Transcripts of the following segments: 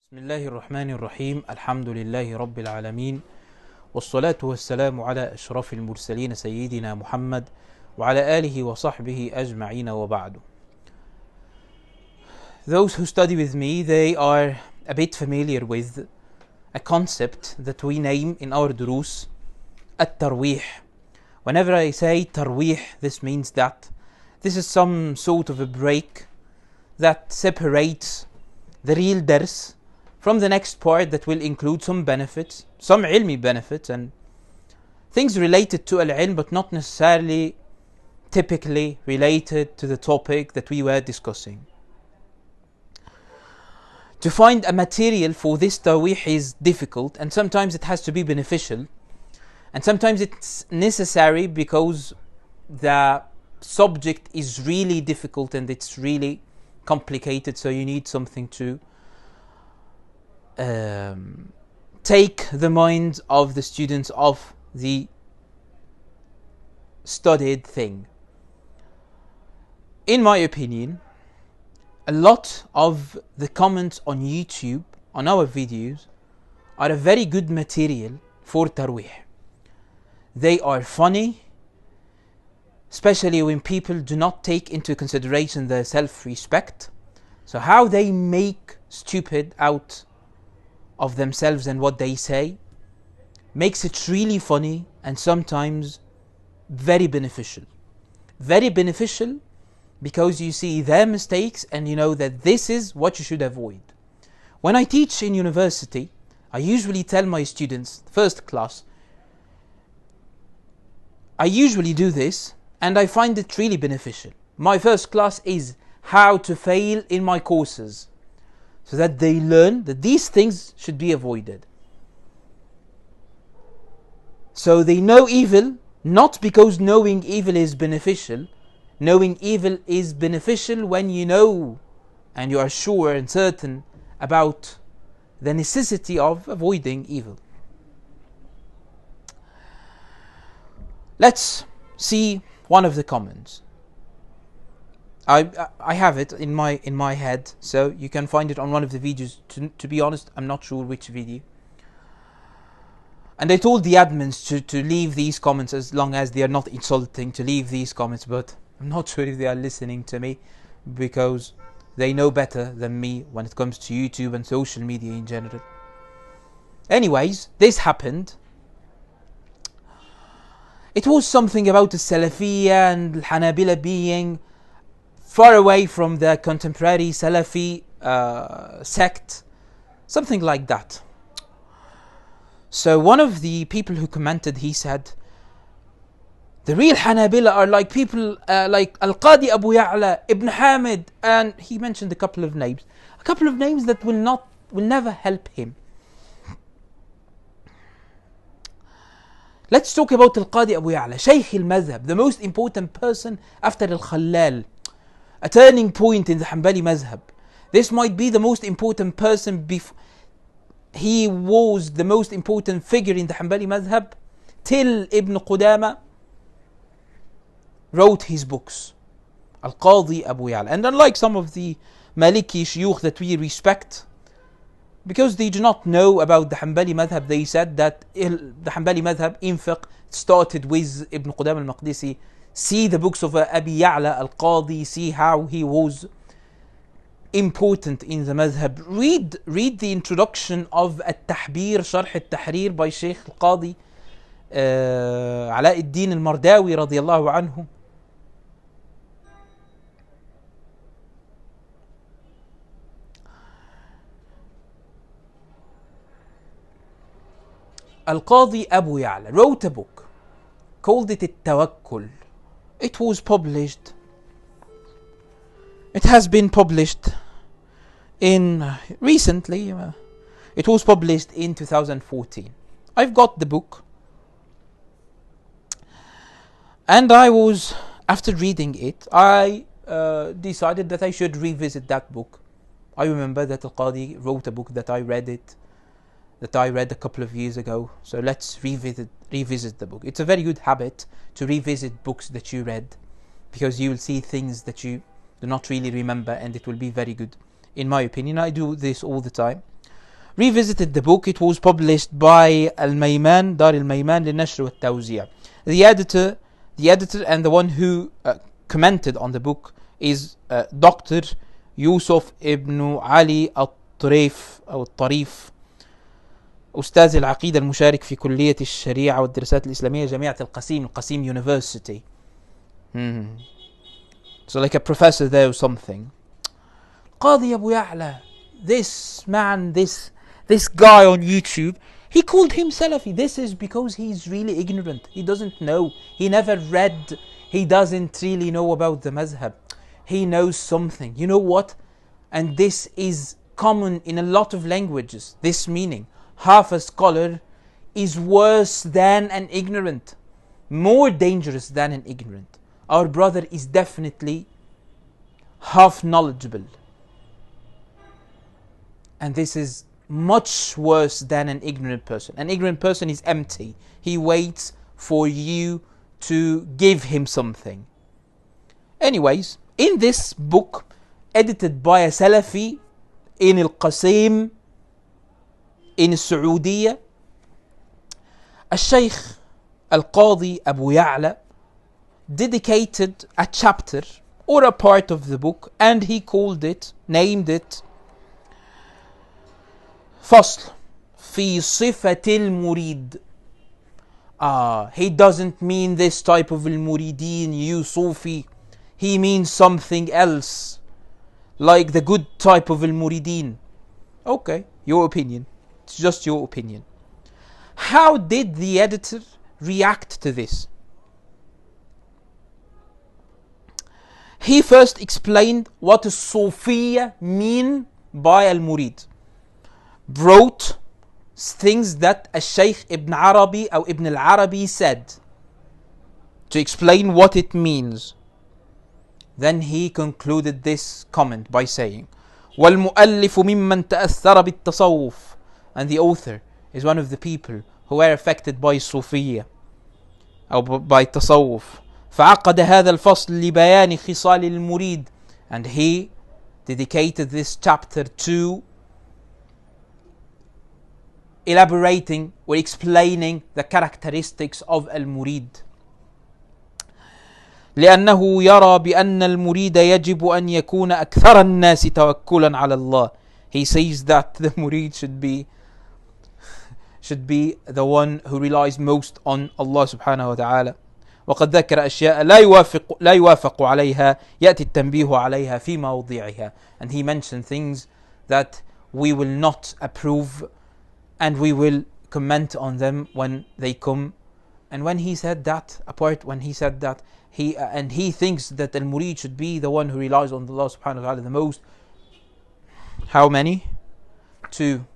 بسم الله الرحمن الرحيم الحمد لله رب العالمين والصلاة والسلام على أشرف المرسلين سيدنا محمد وعلى آله وصحبه أجمعين وبعد. Those who study with me, they are a bit familiar with a concept that we name in our durus الترويح. Whenever I say tarwih, this means that this is some sort of a break that separates the real dars from the next part that will include some benefits, some ilmi benefits and things related to al-ilm but not necessarily typically related to the topic that we were discussing. To find a material for this tarwih is difficult, and sometimes it has to be beneficial, and sometimes it's necessary because the subject is really difficult and it's really complicated, so you need something to take the minds of the students of the studied thing. In my opinion, a lot of the comments on YouTube on our videos are a very good material for tarwih. They are funny, especially when people do not take into consideration their self-respect. So how they make stupid out of themselves and what they say makes it really funny and sometimes very beneficial. Very beneficial because you see their mistakes and you know that this is what you should avoid. When I teach in university, I usually tell my students, first class, I usually do this and I find it really beneficial. My first class is how to fail in my courses, so that they learn that these things should be avoided. So they know evil, not because knowing evil is beneficial. Knowing evil is beneficial when you know and you are sure and certain about the necessity of avoiding evil. Let's see one of the comments. I have it in my head, so you can find it on one of the videos. To be honest, I'm not sure which video. And I told the admins to leave these comments as long as they are not insulting, to leave these comments, but I'm not sure if they are listening to me because they know better than me when it comes to YouTube and social media in general. Anyways, this happened. It was something about the Salafiyya and Hanbali being far away from the contemporary Salafi sect, something like that. So one of the people who commented, he said, the real Hanabila are like people like Al-Qadhi Abu Ya'la, Ibn Hamid, and he mentioned a couple of names that will never help him. Let's talk about Al-Qadhi Abu Ya'la, Shaykh al-Madhab, the most important person after Al-Khallal, a turning point in the Hanbali Madhab. This might be the most important person he was the most important figure in the Hanbali Madhab till Ibn Qudama wrote his books. Al-Qadhi Abu Ya'la. And unlike some of the Maliki shuyukh that we respect, because they do not know about the Hanbali Madhab, they said that the Hanbali Madhab in fiqh started with Ibn Qudama al-Maqdisi. See the books of Abi Ya'la al-Qadhi, see how he was important in the madhab. Read the introduction of At-Tahbir, Sharh At-Tahrir by Shaykh al-Qadhi Alauddin al-Mardawi radiyallahu anhu. Al-Qadhi Abu Ya'la wrote a book, called it At-Tawakkul. It was published. It has been published recently. It was published in 2014. I've got the book, and after reading it, I decided that I should revisit that book. I remember that Al-Qadhi wrote a book that I read a couple of years ago. So let's revisit the book. It's a very good habit to revisit books that you read, because you will see things that you do not really remember, and it will be very good. In my opinion, I do this all the time. revisited the book. It was published by Al-Mayman, Dar Al-Mayman للنشر والتوزيع. The editor and the one who commented on the book is Dr. Yusuf ibn Ali الطريف أو الطريف, أستاذ العقيدة المشارك في كلية الشريعة والدراسات الإسلامية جامعة القصيم University. So like a professor there or something. Qadhi Abu Ya'la, this man, this guy on YouTube, he called him Salafi. This is because he's really ignorant. He doesn't know. He never read. He doesn't really know about the mazhab. He knows something. You know what? And this is common in a lot of languages. This meaning, half a scholar is worse than an ignorant. More dangerous than an ignorant. Our brother is definitely half knowledgeable. And this is much worse than an ignorant person. An ignorant person is empty. He waits for you to give him something. Anyways, in this book, edited by a Salafi in Al-Qasim, in Saudiya, Shaykh Al-Qadhi Abu Ya'la dedicated a chapter or a part of the book, and he named it فصل في صفة المريد. He doesn't mean this type of al-murideen, you Sufi. He means something else, like the good type of al-murideen. Okay, your opinion. It's just your opinion. How did the editor react to this? He first explained what Sufiya mean by al-murid. Brought things that Shaykh Ibn Arabi or Ibn al-Arabi said to explain what it means. Then he concluded this comment by saying, وَالْمُؤَلِّفُ مِمَّنْ تَأَثَّرَ بِالتَّصَوُّفِ, and the author is one of the people who were affected by Sufiya or by Tasawwuf. فعقد هذا الفصل لبيان خصال المريد, and he dedicated this chapter to elaborating or explaining the characteristics of al-murid. لأنه يرى بأن المريد يجب أن يكون أكثر الناس توكلا على الله. He says that the murid should be the one who relies most on Allah subhanahu wa ta'ala. وقد ذكر أشياء لا يوافق عليها يأتي التنبيه عليها في موضعها. And he mentioned things that we will not approve, and we will comment on them when they come. And when he said that, he thinks that al-murid should be the one who relies on Allah subhanahu wa ta'ala the most. How many? Two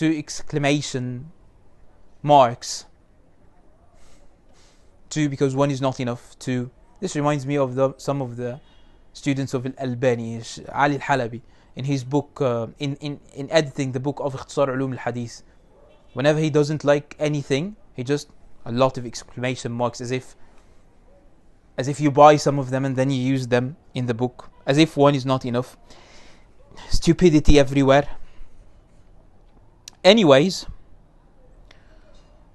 exclamation marks. Two, because one is not enough. Two. This reminds me of some of the students of Al-Albani, Ali Al-Halabi, in his book, in editing the book of Ikhtisar Ulum Al-Hadith. Whenever he doesn't like anything, he just a lot of exclamation marks, as if you buy some of them and then you use them in the book, as if one is not enough. Stupidity everywhere. Anyways,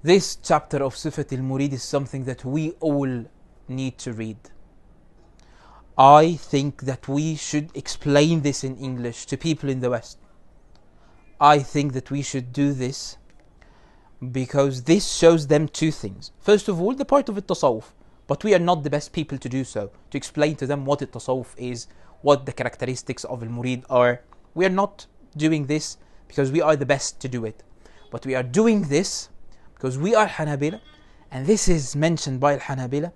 this chapter of Sifat al-Murid is something that we all need to read. I think that we should explain this in English to people in the West. I think that we should do this because this shows them two things. First of all, the part of it tasawwuf, but we are not the best people to do so, to explain to them what it tasawwuf is, what the characteristics of al-Murid are. We are not doing this because we are the best to do it, but we are doing this because we are Hanabila, and this is mentioned by Al-Hanabila,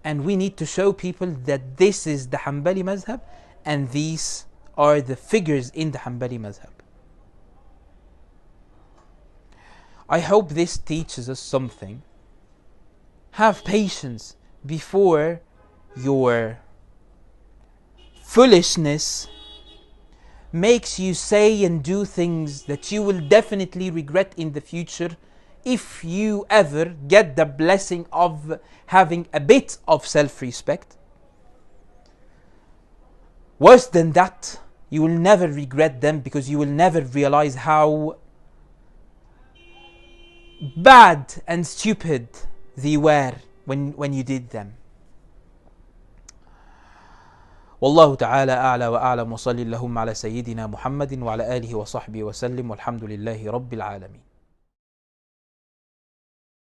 and we need to show people that this is the Hanbali mazhab, and these are the figures in the Hanbali mazhab. I hope this teaches us something. Have patience before your foolishness makes you say and do things that you will definitely regret in the future, if you ever get the blessing of having a bit of self-respect. Worse than that, you will never regret them, because you will never realize how bad and stupid they were when you did them. والله تعالى أعلى وأعلم، وصلي اللهم على سيدنا محمد وعلى آله وصحبه وسلم، والحمد لله رب العالمين.